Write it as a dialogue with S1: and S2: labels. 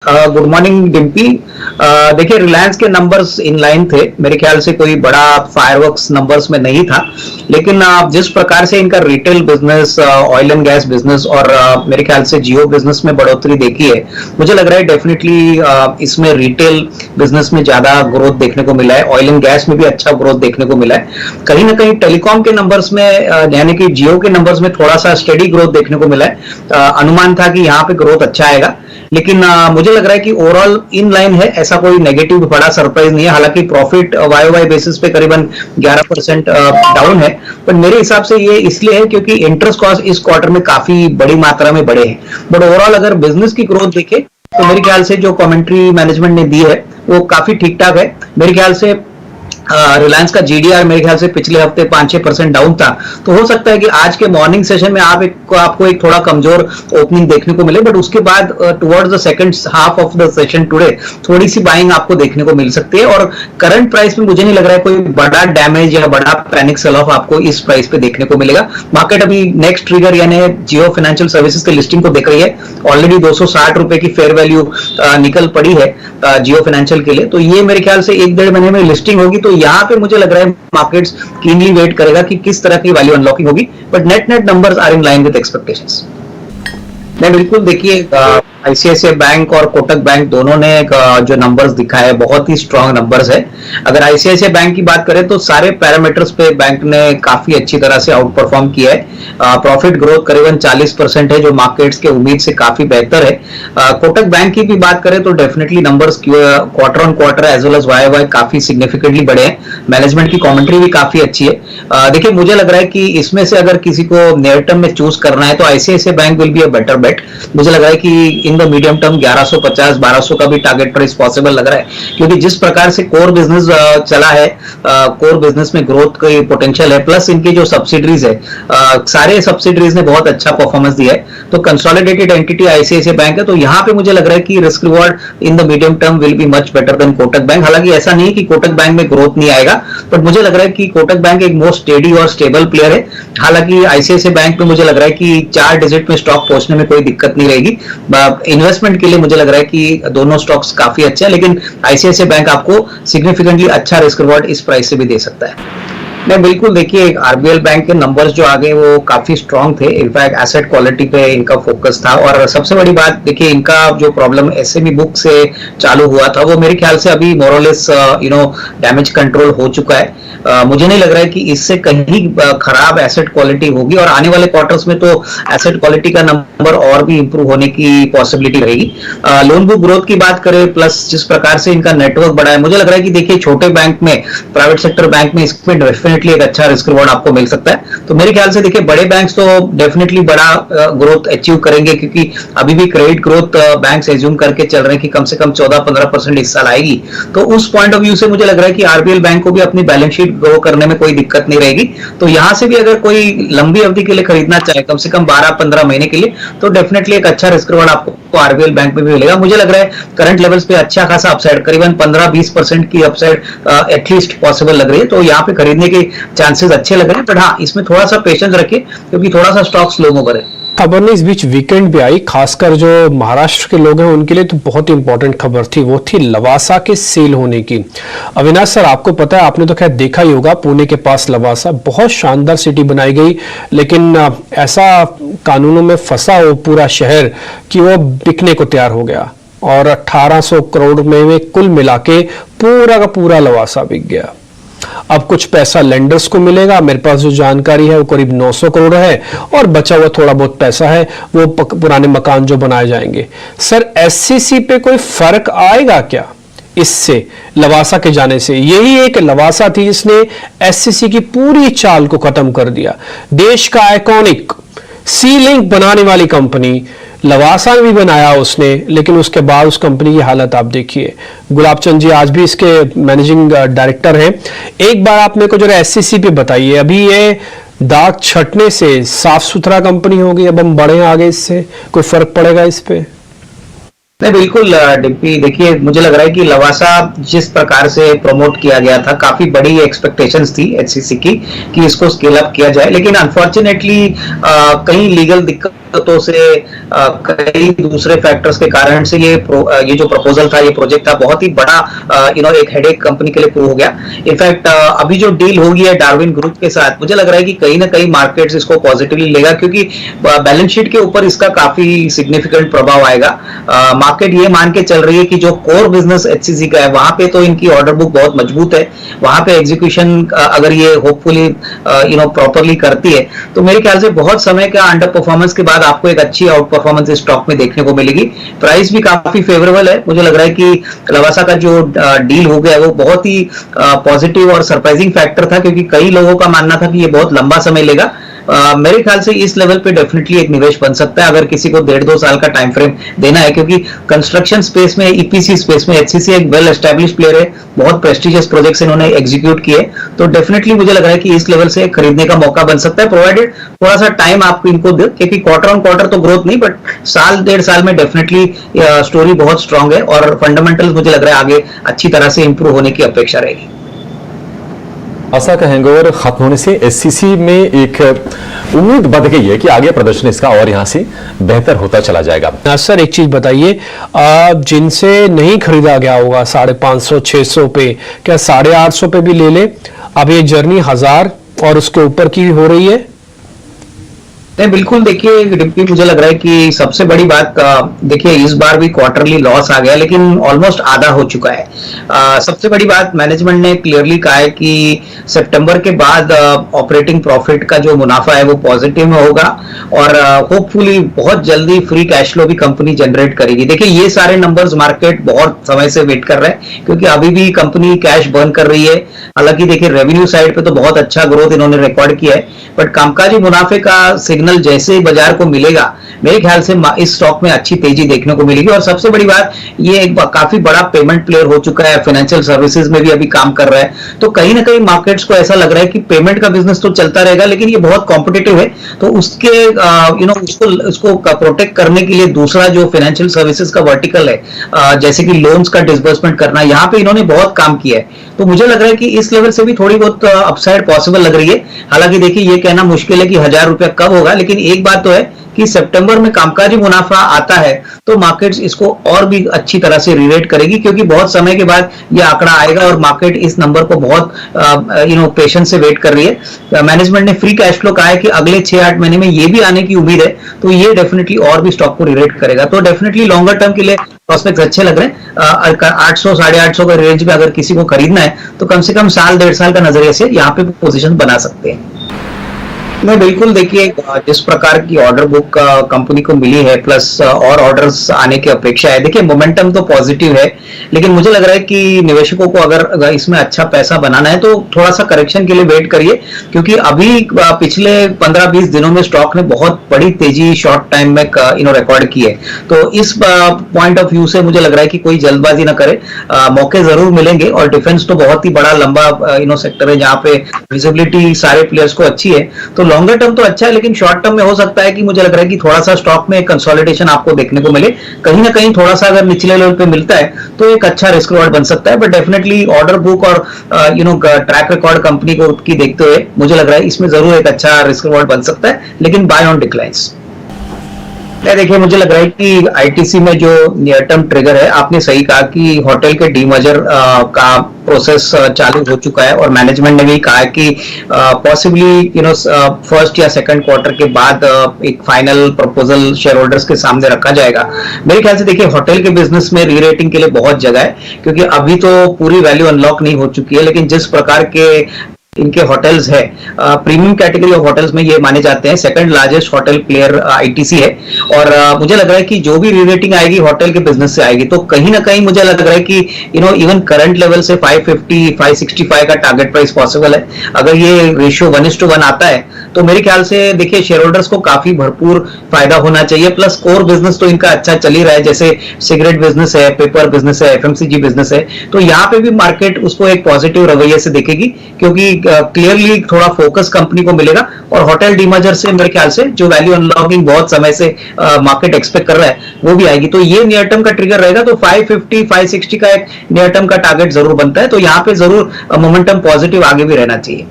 S1: Good morning Dimpy. देखिए, रिलायंस के numbers in line थे। मेरे ख्याल से कोई बड़ा फायरवर्क्स नंबर्स में नहीं था, लेकिन जिस प्रकार से इनका retail business, oil and gas business और मेरे ख्याल से जियो बिजनेस में बढ़ोतरी देखी है, मुझे लग रहा है डेफिनेटली इसमें रिटेल बिजनेस में ज्यादा ग्रोथ देखने को मिला है। ऑयल एंड गैस में भी अच्छा ग्रोथ देखने को मिला है। कहीं ना कहीं टेलीकॉम के नंबर्स में यानी कि जियो के नंबर्स में थोड़ा सा स्टेडी ग्रोथ देखने को मिला है। अनुमान था कि यहाँ पे ग्रोथ अच्छा आएगा, लेकिन मुझे लग रहा है कि ओवरऑल इन लाइन है। ऐसा कोई नेगेटिव बड़ा सरप्राइज नहीं है। हालांकि प्रॉफिट वाई वाई बेसिस पे करीबन 11% डाउन है, पर मेरे हिसाब से ये इसलिए है क्योंकि इंटरेस्ट कॉस्ट इस क्वार्टर में काफी बड़ी मात्रा में बढ़े हैं। बट ओवरऑल अगर बिजनेस की ग्रोथ देखे तो मेरे ख्याल से जो कमेंट्री मैनेजमेंट ने दी है वो काफी ठीक ठाक है। मेरे ख्याल से रिलायंस का जीडीआर मेरे ख्याल से पिछले हफ्ते 5-6% डाउन था, तो हो सकता है कि आज के मॉर्निंग सेशन में आपको एक थोड़ा कमजोर ओपनिंग देखने को मिले, बट उसके बाद towards the second half of the session today थोड़ी सी बाइंग आपको देखने को मिल सकती है। और करंट प्राइस में मुझे नहीं लग रहा है कोई बड़ा डैमेज या बड़ा पैनिक सेल ऑफ आपको इस प्राइस पे देखने को मिलेगा। मार्केट अभी नेक्स्ट ट्रिगर यानी जियो फाइनेंशियल सर्विसेज के लिस्टिंग को देख रही है। ऑलरेडी 260 रुपए की फेयर वैल्यू निकल पड़ी है जियो फाइनेंशियल के लिए, तो ये मेरे ख्याल से 1-1.5 महीने में लिस्टिंग होगी। तो यहाँ पे मुझे लग रहा है मार्केट्स कीनली वेट करेगा कि किस तरह की वैल्यू अनलॉकिंग होगी, but net numbers are in line with expectations. नहीं, बिल्कुल। देखिए, आईसीआईसीआई बैंक और कोटक बैंक दोनों ने जो नंबर्स दिखाए हैं बहुत ही स्ट्रांग नंबर्स है। अगर आईसीआईसीआई बैंक की बात करें तो सारे पैरामीटर्स पे बैंक ने काफी अच्छी तरह से आउट परफॉर्म किया है। प्रॉफिट ग्रोथ करीबन 40% है, जो मार्केट्स के उम्मीद से काफी बेहतर है। कोटक बैंक की भी बात करें तो definitely numbers quarter on quarter as well as Y Y काफी सिग्निफिकेंटली बढ़े हैं। मैनेजमेंट की कॉमेंट्री भी काफी अच्छी है। देखिए, मुझे लग रहा है कि इसमें से अगर किसी को नियर टर्म में चूज करना है तो ICICI bank will be a better bet. मुझे लग रहा है कि इन द मीडियम टर्म 1150-1200 का भी टारगेट प्राइस पॉसिबल लग रहा है, क्योंकि जिस प्रकार से कोर बिजनेस चला है, कोर बिजनेस में ग्रोथ की पोटेंशियल है, प्लस इनकी जो सब्सिडरीज है, सारे सब्सिडरीज ने बहुत अच्छा परफॉर्मेंस दिया है। तो कंसोलिडेटेड एंटिटी आईसीआईसीआई बैंक है, तो यहाँ पे मुझे लग रहा है कि risk reward in the medium term will be much better than Kotak bank. हालांकि ऐसा नहीं कि कोटक बैंक में ग्रोथ नहीं आएगा, बट मुझे लग रहा है कि कोटक बैंक एक मोस्ट स्टेडी और स्टेबल प्लेयर है। हालांकि आईसीआईसीआई बैंक में मुझे लग रहा है कि 4 डिजिट में स्टॉक पहुंचने में कोई दिक्कत नहीं रहेगी। इन्वेस्टमेंट के लिए मुझे लग रहा है कि दोनों स्टॉक्स काफी अच्छे हैं, लेकिन आईसीआईसीआई बैंक आपको सिग्निफिकेंटली अच्छा रिस्क रिवॉर्ड इस प्राइस से भी दे सकता है। नहीं, बिल्कुल। देखिए, आरबीएल बैंक के नंबर्स जो आगे वो काफी स्ट्रांग थे। इनफैक्ट एसेट क्वालिटी पे इनका फोकस था, और सबसे बड़ी बात देखिए, इनका जो प्रॉब्लम एसएमई बुक से चालू हुआ था वो मेरे ख्याल से अभी मोरलेस डैमेज कंट्रोल हो चुका है। मुझे नहीं लग रहा है कि इससे कहीं खराब एसेट क्वालिटी होगी, और आने वाले क्वार्टर्स में तो एसेट क्वालिटी का नंबर और भी इंप्रूव होने की पॉसिबिलिटी रहेगी। लोन बुक ग्रोथ की बात करें, प्लस जिस प्रकार से इनका नेटवर्क बढ़ा है, मुझे लग रहा है कि देखिए, छोटे बैंक में, प्राइवेट सेक्टर बैंक में इसमें डेफिनेटली एक अच्छा रिस्क रिवॉर्ड आपको मिल सकता है। तो मेरे ख्याल से देखिए, बड़े बैंक्स तो डेफिनेटली बड़ा ग्रोथ अचीव करेंगे, क्योंकि अभी भी क्रेडिट ग्रोथ बैंक्स एज्यूम करके चल रहे हैं कि कम से कम 14-15% इस साल आएगी। तो उस पॉइंट ऑफ व्यू से मुझे लग रहा है कि आरबीएल बैंक को भी अपनी बैलेंस शीट ग्रो करने में कोई दिक्कत नहीं रहेगी। तो यहां से भी अगर कोई लंबी अवधि के लिए खरीदना चाहे, कम से कम 12-15 महीने के लिए, तो डेफिनेटली एक अच्छा रिस्क रिवॉर्ड आपको आरबीएल बैंक में भी मिलेगा। मुझे लग रहा है करंट लेवल्स पे अच्छा खासा अपसाइड, करीबन 15-20% की अपसाइड एटलीस्ट पॉसिबल लग रही है। तो यहाँ पे खरीदने के चांसेस अच्छे लग रहे हैं, बट हाँ, इसमें थोड़ा सा पेशेंस रखिए, क्योंकि थोड़ा सा स्टॉक स्लो मूवर है।
S2: खबर ने इस बीच वीकेंड भी आई, खासकर जो महाराष्ट्र के लोग हैं उनके लिए तो बहुत इंपॉर्टेंट खबर थी। वो थी लवासा के सेल होने की। अविनाश सर, आपको पता है, आपने तो खैर देखा ही होगा, पुणे के पास लवासा बहुत शानदार सिटी बनाई गई, लेकिन ऐसा कानूनों में फंसा वो पूरा शहर कि वो बिकने को तैयार हो गया, और 1800 करोड़ में कुल मिला के पूरा का पूरा लवासा बिक गया। अब कुछ पैसा लेंडर्स को मिलेगा, मेरे पास जो जानकारी है वो करीब 900 करोड़ है, और बचा हुआ थोड़ा बहुत पैसा है वो पुराने मकान जो बनाए जाएंगे। सर, एससीसी पे कोई फर्क आएगा क्या इससे, लवासा के जाने से? यही एक लवासा थी जिसने एससीसी की पूरी चाल को खत्म कर दिया। देश का आइकॉनिक सी लिंक बनाने वाली कंपनी लवासा में भी बनाया उसने, लेकिन उसके बाद उस कंपनी की हालत आप देखिए। गुलाब चंद जी आज भी इसके मैनेजिंग डायरेक्टर हैं। एक बार आप मेरे को जरा एससीसी पे बताइए, अभी ये दाग छटने से साफ सुथरा कंपनी होगी, अब हम बढ़े आगे, इससे कोई फर्क पड़ेगा इस पे?
S1: नहीं, बिल्कुल डिम्पी। देखिए, मुझे लग रहा है कि लवासा जिस प्रकार से प्रमोट किया गया था, काफी बड़ी एक्सपेक्टेशंस थी एचसीसी की कि इसको स्केल अप किया जाए, लेकिन अनफॉर्चुनेटली कई लीगल दिक्कतों से कई दूसरे फैक्टर्स के कारण से ये जो प्रपोजल था, ये प्रोजेक्ट था, बहुत ही बड़ा एक हेडेक कंपनी के लिए प्रूव हो गया। इनफैक्ट अभी जो डील होगी है डार्विन ग्रुप के साथ, मुझे लग रहा है कि कहीं ना कहीं मार्केट्स इसको पॉजिटिवली लेगा, क्योंकि बैलेंस शीट के ऊपर इसका काफी सिग्निफिकेंट प्रभाव आएगा। मार्केट ये मान के चल रही है कि जो कोर बिजनेस एचसीसी का है, वहां पे तो इनकी ऑर्डर बुक बहुत मजबूत है, वहां पे एग्जीक्यूशन अगर ये होपफुली प्रॉपरली करती है, तो मेरे ख्याल से बहुत समय का अंडर परफॉर्मेंस के बाद आपको एक अच्छी आउट परफॉर्मेंस स्टॉक में देखने को मिलेगी। प्राइस भी काफी फेवरेबल है। मुझे लग रहा है कि लवासा का जो डील हो गया है वो बहुत ही पॉजिटिव और सरप्राइजिंग फैक्टर था, क्योंकि कई लोगों का मानना था कि ये बहुत लंबा समय लेगा। मेरे ख्याल से इस लेवल पे डेफिनेटली एक निवेश बन सकता है, अगर किसी को 1.5-2 साल का टाइम फ्रेम देना है, क्योंकि कंस्ट्रक्शन स्पेस में, ईपीसी स्पेस में एचसीसी एक वेल एस्टैब्लिश प्लेयर है, बहुत प्रेस्टिजियस प्रोजेक्ट्स इन्होंने एग्जीक्यूट किए, तो डेफिनेटली मुझे लग रहा है कि इस लेवल से खरीदने का मौका बन सकता है, प्रोवाइडेड थोड़ा सा टाइम आपको इनको दे, क्योंकि क्वार्टर ऑन क्वार्टर तो ग्रोथ नहीं, बट साल 1.5 साल में डेफिनेटली स्टोरी बहुत स्ट्रांग है और फंडामेंटल्स मुझे लग रहा है आगे अच्छी तरह से इंप्रूव होने की अपेक्षा रहेगी।
S3: आशा का हैंगओवर खत्म होने से एससीसी में एक उम्मीद बढ़ गई है कि आगे प्रदर्शन इसका और यहां से बेहतर होता चला जाएगा।
S2: सर एक चीज बताइए, जिनसे नहीं खरीदा गया होगा 550-600 पे, क्या 850 पे भी ले ले? अब ये जर्नी 1000 और उसके ऊपर की हो रही है।
S1: नहीं, बिल्कुल। देखिए डिम्पी, मुझे लग रहा है कि सबसे बड़ी बात, देखिए इस बार भी क्वार्टरली लॉस आ गया, लेकिन ऑलमोस्ट आधा हो चुका है। सबसे बड़ी बात, मैनेजमेंट ने क्लियरली कहा है कि सितंबर के बाद ऑपरेटिंग प्रॉफिट का जो मुनाफा है वो पॉजिटिव में होगा और होपफुली बहुत जल्दी फ्री कैश फ्लो भी कंपनी जनरेट करेगी। देखिए ये सारे नंबर्स मार्केट बहुत समय से वेट कर रहे हैं, क्योंकि अभी भी कंपनी कैश बर्न कर रही है। हालांकि देखिए रेवेन्यू साइड पे तो बहुत अच्छा ग्रोथ इन्होंने रिकॉर्ड किया है, बट कामकाजी मुनाफे का सिग्नल जैसे ही बाजार को मिलेगा, मेरे ख्याल से इस स्टॉक में अच्छी तेजी देखने को मिलेगी। और सबसे बड़ी बात, ये एक काफी बड़ा पेमेंट प्लेयर हो चुका है, फाइनेंशियल सर्विसेज में भी अभी काम कर रहा है, तो कहीं ना कहीं मार्केट्स को ऐसा लग रहा है कि पेमेंट का बिजनेस तो चलता रहेगा, लेकिन ये बहुत कॉम्पिटिटिव है, तो उसके उसको प्रोटेक्ट करने के लिए दूसरा जो फाइनेंशियल सर्विसेज का वर्टिकल है, जैसे कि लोन्स का डिसबर्समेंट करना, यहाँ पे इन्होंने बहुत काम किया है, तो मुझे लग रहा है कि इस लेवल से भी थोड़ी बहुत अपसाइड पॉसिबल लग रही है। हालांकि देखिए ये कहना मुश्किल है कि 1000 रुपया कब होगा, लेकिन एक बात तो है कि सितंबर में कामकाजी मुनाफा आता है तो मार्केट्स इसको और भी अच्छी तरह से रिरेट करेगी, क्योंकि बहुत समय के बाद ये आंकड़ा आएगा और मार्केट इस नंबर को बहुत पेशेंस से वेट कर रही है। मैनेजमेंट ने फ्री कैश फ्लो कहा है कि अगले 6-8 महीने में ये भी आने की उम्मीद है, तो ये डेफिनेटली और भी स्टॉक को रिरेट करेगा। तो डेफिनेटली लॉन्गर टर्म के लिए प्रोस्पेक्ट्स अच्छे लग रहे हैं। 800-850 का रेंज में अगर किसी को खरीदना है तो कम से कम साल 1.5 साल का नजरिए से यहाँ पे पोजीशन बना सकते हैं। नहीं, बिल्कुल। देखिए जिस प्रकार की ऑर्डर बुक कंपनी को मिली है, प्लस और ऑर्डर्स आने की अपेक्षा है, देखिए मोमेंटम तो पॉजिटिव है, लेकिन मुझे लग रहा है कि निवेशकों को अगर इसमें अच्छा पैसा बनाना है तो थोड़ा सा करेक्शन के लिए वेट करिए, क्योंकि अभी पिछले 15-20 दिनों में स्टॉक ने बहुत बड़ी तेजी शॉर्ट टाइम में रिकॉर्ड की है। तो इस पॉइंट ऑफ व्यू से मुझे लग रहा है कि कोई जल्दबाजी ना करे, मौके जरूर मिलेंगे। और डिफेंस तो बहुत ही बड़ा लंबा सेक्टर है जहाँ पे विजिबिलिटी सारे प्लेयर्स को अच्छी है, तो लॉन्गर टर्म तो अच्छा है, लेकिन शॉर्ट टर्म में हो सकता है कि मुझे लग रहा है कि थोड़ा सा स्टॉक में कंसोलिडेशन आपको देखने को मिले, कहीं ना कहीं थोड़ा सा अगर निचले लेवल पे मिलता है तो एक अच्छा रिस्क रिवॉर्ड बन सकता है। बट डेफिनेटली ऑर्डर बुक और ट्रैक रिकॉर्ड कंपनी को की देखते हुए मुझे लग रहा है इसमें जरूर एक अच्छा रिस्क रिवॉर्ड बन सकता है, लेकिन बाय ऑन डिक्लाइंस। देखिए मुझे लग रहा है कि आईटीसी में जो नियर टर्म ट्रिगर है, आपने सही कहा कि होटल के डीमर्जर का प्रोसेस चालू हो चुका है और मैनेजमेंट ने भी कहा है कि पॉसिबली फर्स्ट या सेकंड क्वार्टर के बाद एक फाइनल प्रपोजल शेयर होल्डर्स के सामने रखा जाएगा। मेरे ख्याल से देखिए होटल के बिजनेस में री रेटिंग के लिए बहुत जगह है, क्योंकि अभी तो पूरी वैल्यू अनलॉक नहीं हो चुकी है, लेकिन जिस प्रकार के इनके होटल्स है, प्रीमियम कैटेगरी ऑफ होटल्स में ये माने जाते हैं, second largest hotel player ITC है। और मुझे लग रहा है कि जो भी री-रेटिंग आएगी होटल के बिजनेस से आएगी, तो कहीं ना कहीं मुझे लग रहा है कि इवन करंट लेवल से 550-565 का टारगेट प्राइस पॉसिबल है। अगर ये रेशियो 1:1 आता है तो मेरे ख्याल से देखिए शेयर होल्डर्स को काफी भरपूर फायदा होना चाहिए। प्लस कोर बिजनेस तो इनका अच्छा चल ही रहा है, जैसे सिगरेट बिजनेस है, पेपर बिजनेस है, एफएमसीजी बिजनेस है, तो यहाँ पे भी मार्केट उसको एक पॉजिटिव रवैये से देखेगी, क्योंकि क्लियरली थोड़ा फोकस कंपनी को मिलेगा। और होटल डीमर्जर से मेरे ख्याल से जो वैल्यू अनलॉकिंग बहुत समय से मार्केट एक्सपेक्ट कर रहा है वो भी आएगी, तो ये नियर टर्म का ट्रिगर रहेगा। तो 550-560 का एक नियर टर्म का टारगेट जरूर बनता है, तो यहाँ पे जरूर मोमेंटम पॉजिटिव आगे भी रहना चाहिए।